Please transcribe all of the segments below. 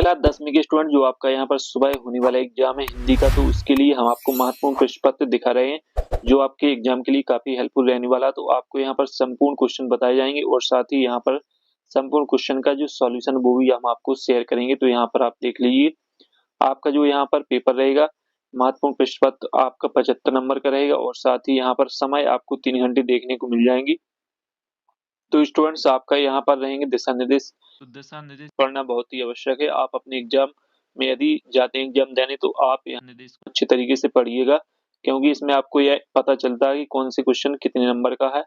Class 10वीं के student जो आपका यहाँ पर सुबह होने वाला एग्जाम है हिंदी का, तो उसके लिए हम आपको महत्वपूर्ण प्रश्न पत्र दिखा रहे हैं जो आपके एग्जाम के लिए काफी हेल्पफुल रहने वाला है। तो आपको यहाँ पर संपूर्ण क्वेश्चन बताए जाएंगे और साथ ही यहाँ पर संपूर्ण क्वेश्चन का जो सॉल्यूशन वो भी हम आपको शेयर करेंगे। तो यहाँ पर आप देख लीजिए, आपका जो यहाँ पर पेपर रहेगा महत्वपूर्ण प्रश्न पत्र आपका 75 नंबर का रहेगा और साथ ही यहाँ पर समय आपको 3 घंटे देखने को मिल जाएंगी। तो स्टूडेंट्स आपका यहाँ पर रहेंगे दिशा निर्देश, तो दिशा निर्देश पढ़ना बहुत ही आवश्यक है। आप अपने एग्जाम में यदि जाते हैं एग्जाम देने, तो आप यहाँ निर्देश को अच्छे तरीके से पढ़िएगा, क्योंकि इसमें आपको यह पता चलता है कि कौन से क्वेश्चन कितने नंबर का है।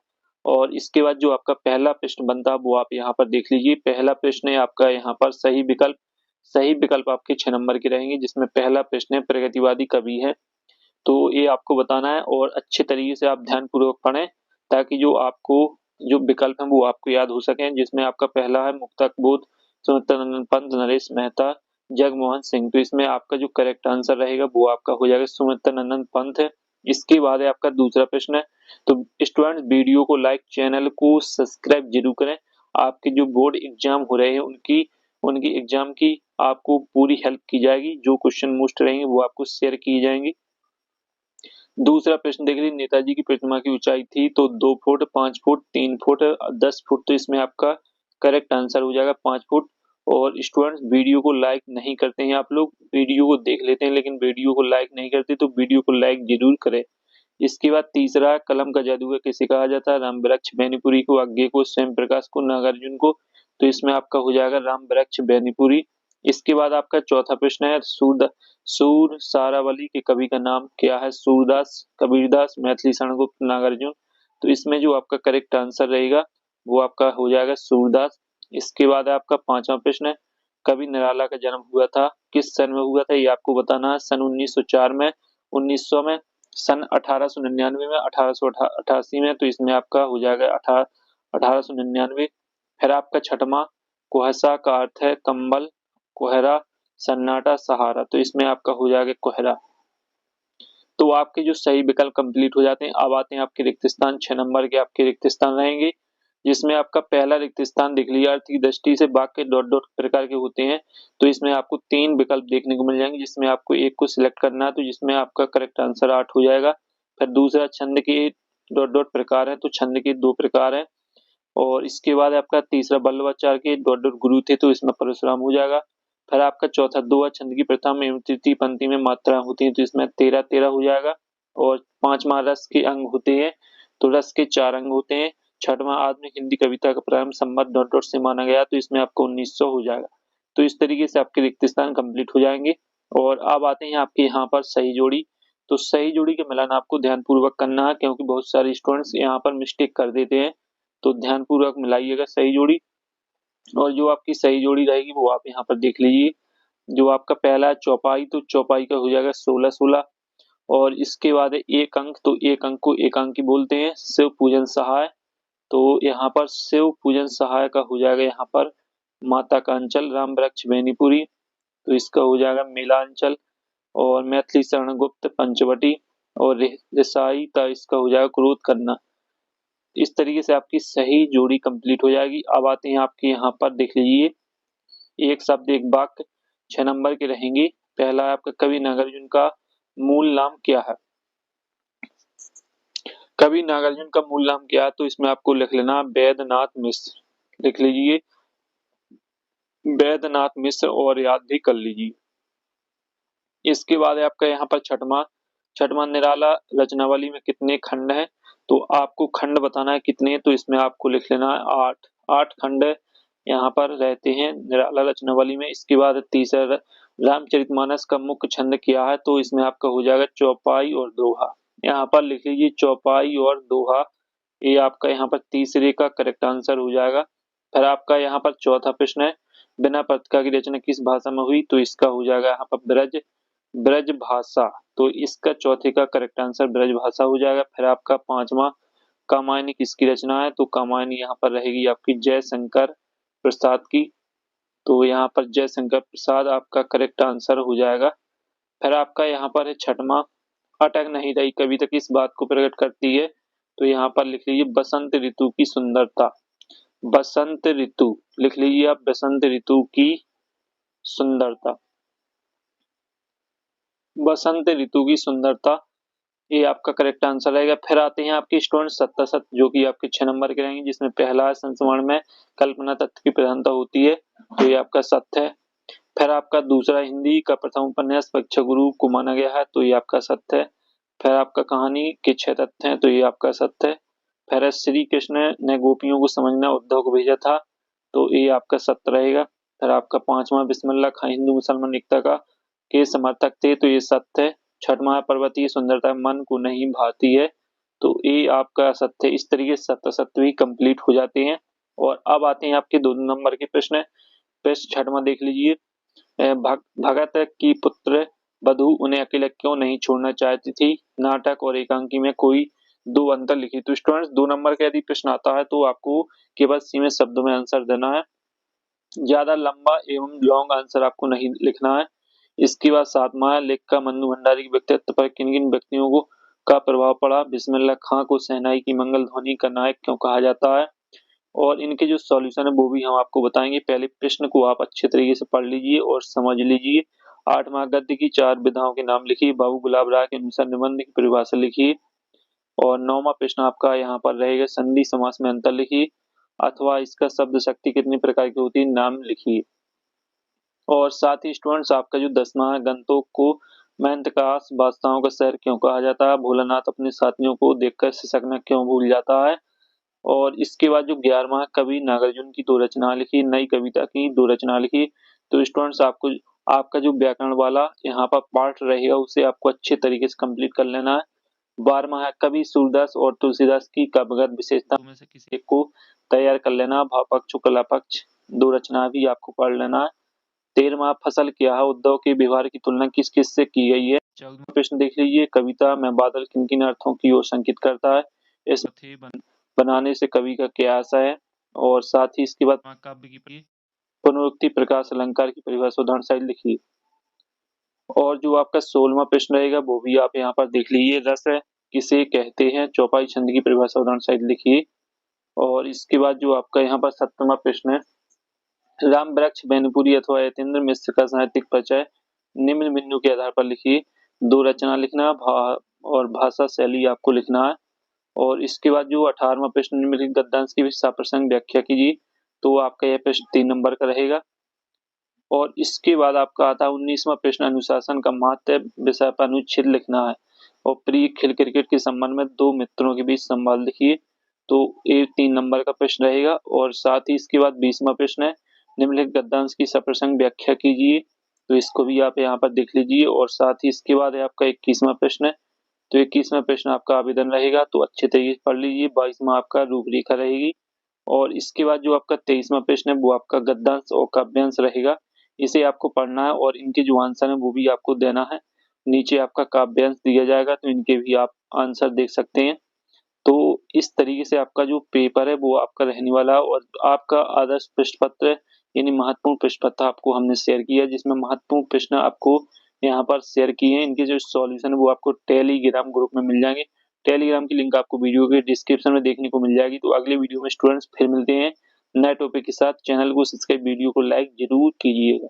और इसके बाद जो आपका पहला प्रश्न बनता है वो आप यहाँ पर देख लीजिए। पहला प्रश्न है आपका यहाँ पर सही विकल्प आपके 6 नंबर के रहेंगे, जिसमें पहला प्रश्न है प्रगतिवादी कवि है। तो ये आपको बताना है और अच्छे तरीके से आप ध्यानपूर्वक पढ़ें, ताकि जो आपको जो विकल्प है वो आपको याद हो सके। जिसमें आपका पहला है मुक्तक बोध, सुमित्रानंद पंत, नरेश मेहता, जगमोहन सिंह। तो इसमें आपका जो करेक्ट आंसर रहेगा वो आपका हो जाएगा सुमित्रानंद पंत है। इसके बाद है आपका दूसरा प्रश्न है। तो स्टूडेंट्स वीडियो को लाइक, चैनल को सब्सक्राइब जरूर करें। आपके जो बोर्ड एग्जाम हो रहे हैं उनकी उनकी एग्जाम की आपको पूरी हेल्प की जाएगी। जो क्वेश्चन मोस्ट रहेंगे वो आपको शेयर किए जाएंगे। दूसरा प्रश्न देख लीजिए, नेताजी की प्रतिमा की ऊंचाई थी तो 2 फुट, 5 फुट, 3 फुट, 10 फुट। तो इसमें आपका करेक्ट आंसर हो जाएगा 5 फुट। और स्टूडेंट्स वीडियो को लाइक नहीं करते हैं, आप लोग वीडियो को देख लेते हैं लेकिन वीडियो को लाइक नहीं करते, तो वीडियो को लाइक जरूर करें। इसके बाद तीसरा, कलम का जादूगर किसे कहा जाता है? राम वृक्ष बेनीपुरी को, आज्ञे को, स्वयं प्रकाश को, नागार्जुन को। तो इसमें आपका हो जाएगा राम वृक्ष बेनीपुरी। इसके बाद आपका चौथा प्रश्न है, सूर सारावली के कवि का नाम क्या है? सूरदास, कबीरदास, मैथिली शरण गुप्त, नागार्जुन। तो इसमें जो आपका करेक्ट आंसर रहेगा वो आपका हो जाएगा सूरदास। इसके बाद आपका पांचवा प्रश्न है, कवि निराला का जन्म हुआ था किस सन में हुआ था? ये आपको बताना है। सन 1904 में, 1900 में, सन 1899 में, 1888 में। तो इसमें आपका हो जाएगा 1899। फिर आपका छठवां, कुहसा का अर्थ है कंबल, कोहरा, सन्नाटा, सहारा। तो इसमें आपका हो जाएगा कोहरा। तो आपके जो सही विकल्प कंप्लीट हो जाते हैं। अब आते हैं आपके रिक्त स्थान। 6 नंबर के आपके रिक्त स्थान रहेंगे, जिसमें आपका पहला रिक्त स्थान देख लीजिए, आर्थिक दृष्टि से वाक्य डॉट डॉट प्रकार के होते हैं। तो इसमें आपको 3 विकल्प देखने को मिल जाएंगे, जिसमें आपको एक को सिलेक्ट करना है। तो जिसमें आपका करेक्ट आंसर 8 हो जाएगा। फिर दूसरा, छंद के डॉट डॉट प्रकार है, तो छंद के 2 प्रकार है। और इसके बाद आपका तीसरा, बल्लवाचार्य के डॉट डॉट गुरु थे, तो इसमें परशुराम हो जाएगा। फिर आपका चौथा, दो छंद की प्रथम एवं तृतीय पंक्ति में मात्रा होती है, तो इसमें 13 हो जाएगा। और पांचवा, रस के अंग होते हैं, तो रस के 4 अंग होते हैं। छठवां, आधुनिक हिंदी कविता का प्रारंभ संबत डॉट डॉट से माना गया, तो इसमें आपको 1900 हो जाएगा। तो इस तरीके से आपके रिक्त स्थान कंप्लीट हो जाएंगे। और अब आते हैं आपके यहाँ पर सही जोड़ी। तो सही जोड़ी का मिलान आपको ध्यानपूर्वक करना है, क्योंकि बहुत सारे स्टूडेंट्स यहाँ पर मिस्टेक कर देते हैं। तो ध्यानपूर्वक मिलाइएगा सही जोड़ी। और जो आपकी सही जोड़ी रहेगी वो आप यहाँ पर देख लीजिए। जो आपका पहला है चौपाई, तो चौपाई का हो जाएगा 16-16। और इसके बाद है एक अंक, तो एक अंक को एकांकी बोलते हैं। शिव पूजन सहाय, तो यहाँ पर शिव पूजन सहाय का हो जाएगा यहाँ पर माता का अंचल, राम वृक्ष बेनीपुरी, तो इसका हो जाएगा मेलांचल। और मैथिली शरण गुप्त पंचवटी, और रिसाई का इसका हो जाएगा क्रोध करना। इस तरीके से आपकी सही जोड़ी कंप्लीट हो जाएगी। अब आते हैं आपके यहाँ पर देख लीजिए, एक शब्द एक वाक्य 6 नंबर के रहेंगे। पहला है आपका, कवि नागार्जुन का मूल नाम क्या है? कवि नागार्जुन का मूल नाम क्या है? तो इसमें आपको लिख लेना वैद्यनाथ मिश्र, लिख लीजिए वैद्यनाथ मिश्र, और याद भी कर लीजिए। इसके बाद है आपका यहाँ पर छठवां, निराला रचनावली में कितने खंड हैं? तो आपको खंड बताना है कितने, तो इसमें आपको लिख लेना है 8 खंड यहाँ पर रहते हैं निराला रचनावली में। इसके बाद तीसरा, रामचरितमानस का मुख्य छंद क्या है? तो इसमें आपका हो जाएगा चौपाई और दोहा। यहाँ पर लिख लीजिए चौपाई और दोहा, ये आपका यहाँ पर तीसरे का करेक्ट आंसर हो जाएगा। फिर आपका यहाँ पर चौथा प्रश्न है, बिना पत्रिका की रचना किस भाषा में हुई? तो इसका हो जाएगा यहाँ पर ब्रज भाषा, तो इसका चौथे का करेक्ट आंसर ब्रज भाषा हो जाएगा। फिर आपका पांचवा, कामायनी किसकी रचना है? तो कामायनी यहाँ पर रहेगी आपकी जयशंकर प्रसाद की, तो यहाँ पर जयशंकर प्रसाद आपका करेक्ट आंसर हो जाएगा। फिर आपका यहाँ पर है छठवां, अटक नहीं रही कविता किस बात को प्रकट करती है? तो यहाँ पर लिख लीजिए बसंत ऋतु की सुंदरता। बसंत ऋतु लिख लीजिए आप, बसंत ऋतु की सुंदरता। बसंत ऋतु की सुंदरता, ये आपका करेक्ट आंसर रहेगा। फिर आते हैं आपके स्टूडेंट सत्ता सत, जो कि आपके 6 नंबर के रहेंगे, जिसमें पहला है संस्मरण में कल्पना तत्व की प्रधानता होती है, तो ये आपका सत्य है। फिर आपका दूसरा हिंदी का प्रथम उपन्यास प्रेक्षागुरु को माना गया है, तो ये आपका सत्य है। फिर आपका कहानी के 6 तथ्य हैं, तो ये आपका सत्य है। फिर श्री कृष्ण ने गोपियों को समझना उद्धव को भेजा था, तो ये आपका सत्य रहेगा। फिर आपका 5वां बिस्मिल्लाह खां हिंदू मुसलमान एकता का के समर्थक थे, तो ये सत्य है। 6वां पर्वतीय सुंदरता मन को नहीं भाती है, तो ये आपका सत्य है। इस तरीके से सत्य सत्य भी कंप्लीट हो जाते हैं। और अब आते हैं आपके 2 नंबर के प्रश्न। प्रश्न 6वां देख लीजिए। भगत की पुत्र बधू उन्हें अकेला क्यों नहीं छोड़ना चाहती थी? नाटक और एकांकी में कोई 2 अंतर लिखिए। तो स्टूडेंट्स 2 नंबर का यदि प्रश्न आता है तो आपको केवल सीमित शब्दों में आंसर देना है। ज्यादा लंबा एवं लॉन्ग आंसर आपको नहीं लिखना है। इसके बाद 7वां है, लेखक मन्नू भंडारी के व्यक्तित्व पर किन किन व्यक्तियों को का प्रभाव पड़ा? बिस्मिल्लाह खां को शहनाई की मंगल ध्वनि का नायक क्यों कहा जाता है? और इनके जो सॉल्यूशन है वो भी हम आपको बताएंगे। पहले प्रश्न को आप अच्छे तरीके से पढ़ लीजिए और समझ लीजिए। 8वां गद्य की 4 विधाओं के नाम लिखिए। बाबू गुलाब राय के अनुसार निबंध की परिभाषा लिखिए। और 9वां प्रश्न आपका यहाँ पर रहेगा, संधि समास में अंतर लिखिए, अथवा इसका शब्द शक्ति कितनी प्रकार की होती है, नाम लिखिए। और साथ ही स्टूडेंट्स आपका जो 10वां है, गंतोक को मेंतकास बादशाहों का शहर क्यों कहा जाता है? भोलानाथ अपने साथियों को देखकर सिसकना क्यों भूल जाता है? और इसके बाद जो 11वां कवि नागार्जुन की 2 रचना लिखी, नई कविता की 2 रचना लिखी। तो स्टूडेंट्स आपको आपका जो व्याकरण वाला यहाँ पर पार्ट रहेगा उसे आपको अच्छे तरीके से कंप्लीट कर लेना है। 12वां है कवि सूरदास और तुलसीदास की काव्यगत विशेषता में से किसी एक को तैयार कर लेना। भाव पक्ष कला पक्ष 2 रचना भी आपको पढ़ लेना है। 13वां फसल क्या है? उद्धव के व्यवहार की तुलना किस किस से की गई है? 14वां प्रश्न देख लीजिए, कविता में बादल किन किन अर्थों की ओर संकेत करता है? इस बनाने से कवि का क्या आशय है? और साथ ही इसके बाद काव्य की पुनरुक्ति प्रकाश अलंकार की परिभाषा उदाहरण सहित लिखिए। और जो आपका 16वां प्रश्न रहेगा वो भी आप यहाँ पर देख लीजिए, रस किसे कहते हैं? चौपाई छंद की परिभाषा उदाहरण सहित लिखिए। और इसके बाद जो आपका यहाँ पर 17वां प्रश्न है, राम वृक्ष बैनपुरी अथवा यतीन्द्र मिश्र का साहित्यिक परिचय निम्न बिंदु के आधार पर लिखिए। 2 रचना लिखना और भाषा शैली आपको लिखना है। और इसके बाद जो 18वां प्रश्न निम्नलिखित गद्यांश की विशेषता प्रसंग व्याख्या कीजिए, तो आपका यह प्रश्न 3 नंबर का रहेगा। और इसके बाद आपका आता है 19वां प्रश्न, अनुशासन का महत्व विषय पर अनुच्छेद लिखना है। और प्रिय खेल क्रिकेट के संबंध में 2 मित्रों के बीच संवाद लिखिए, तो ये 3 नंबर का प्रश्न रहेगा। और साथ ही इसके बाद 20वां प्रश्न है, निम्नलिखित गद्यांश की सप्रसंग व्याख्या कीजिए, तो इसको भी आप यहाँ पर देख लीजिए। और साथ ही इसके बाद है आपका 21वां प्रश्न है, तो 21वां प्रश्न आपका आवेदन रहेगा, तो अच्छे तरीके से पढ़ लीजिए। 22वां आपका रूपरेखा रहेगी। और इसके बाद जो आपका 23वां प्रश्न है वो आपका गद्यांश और काव्यांश रहेगा, इसे आपको पढ़ना है और इनके जो आंसर है वो भी आपको देना है। नीचे आपका काव्यांश दिया जाएगा, तो इनके भी आप आंसर देख सकते हैं। तो इस तरीके से आपका जो पेपर है वो आपका रहने वाला है। और आपका आदर्श प्रश्न पत्र यानी महत्वपूर्ण प्रश्न पत्र आपको हमने शेयर किया, जिसमें महत्वपूर्ण प्रश्न आपको यहाँ पर शेयर किए हैं। इनके जो सॉल्यूशन है वो आपको टेलीग्राम ग्रुप में मिल जाएंगे। टेलीग्राम की लिंक आपको वीडियो के डिस्क्रिप्शन में देखने को मिल जाएगी। तो अगले वीडियो में स्टूडेंट्स फिर मिलते हैं नए टॉपिक के साथ। चैनल को सब्सक्राइब, वीडियो को लाइक जरूर कीजिएगा।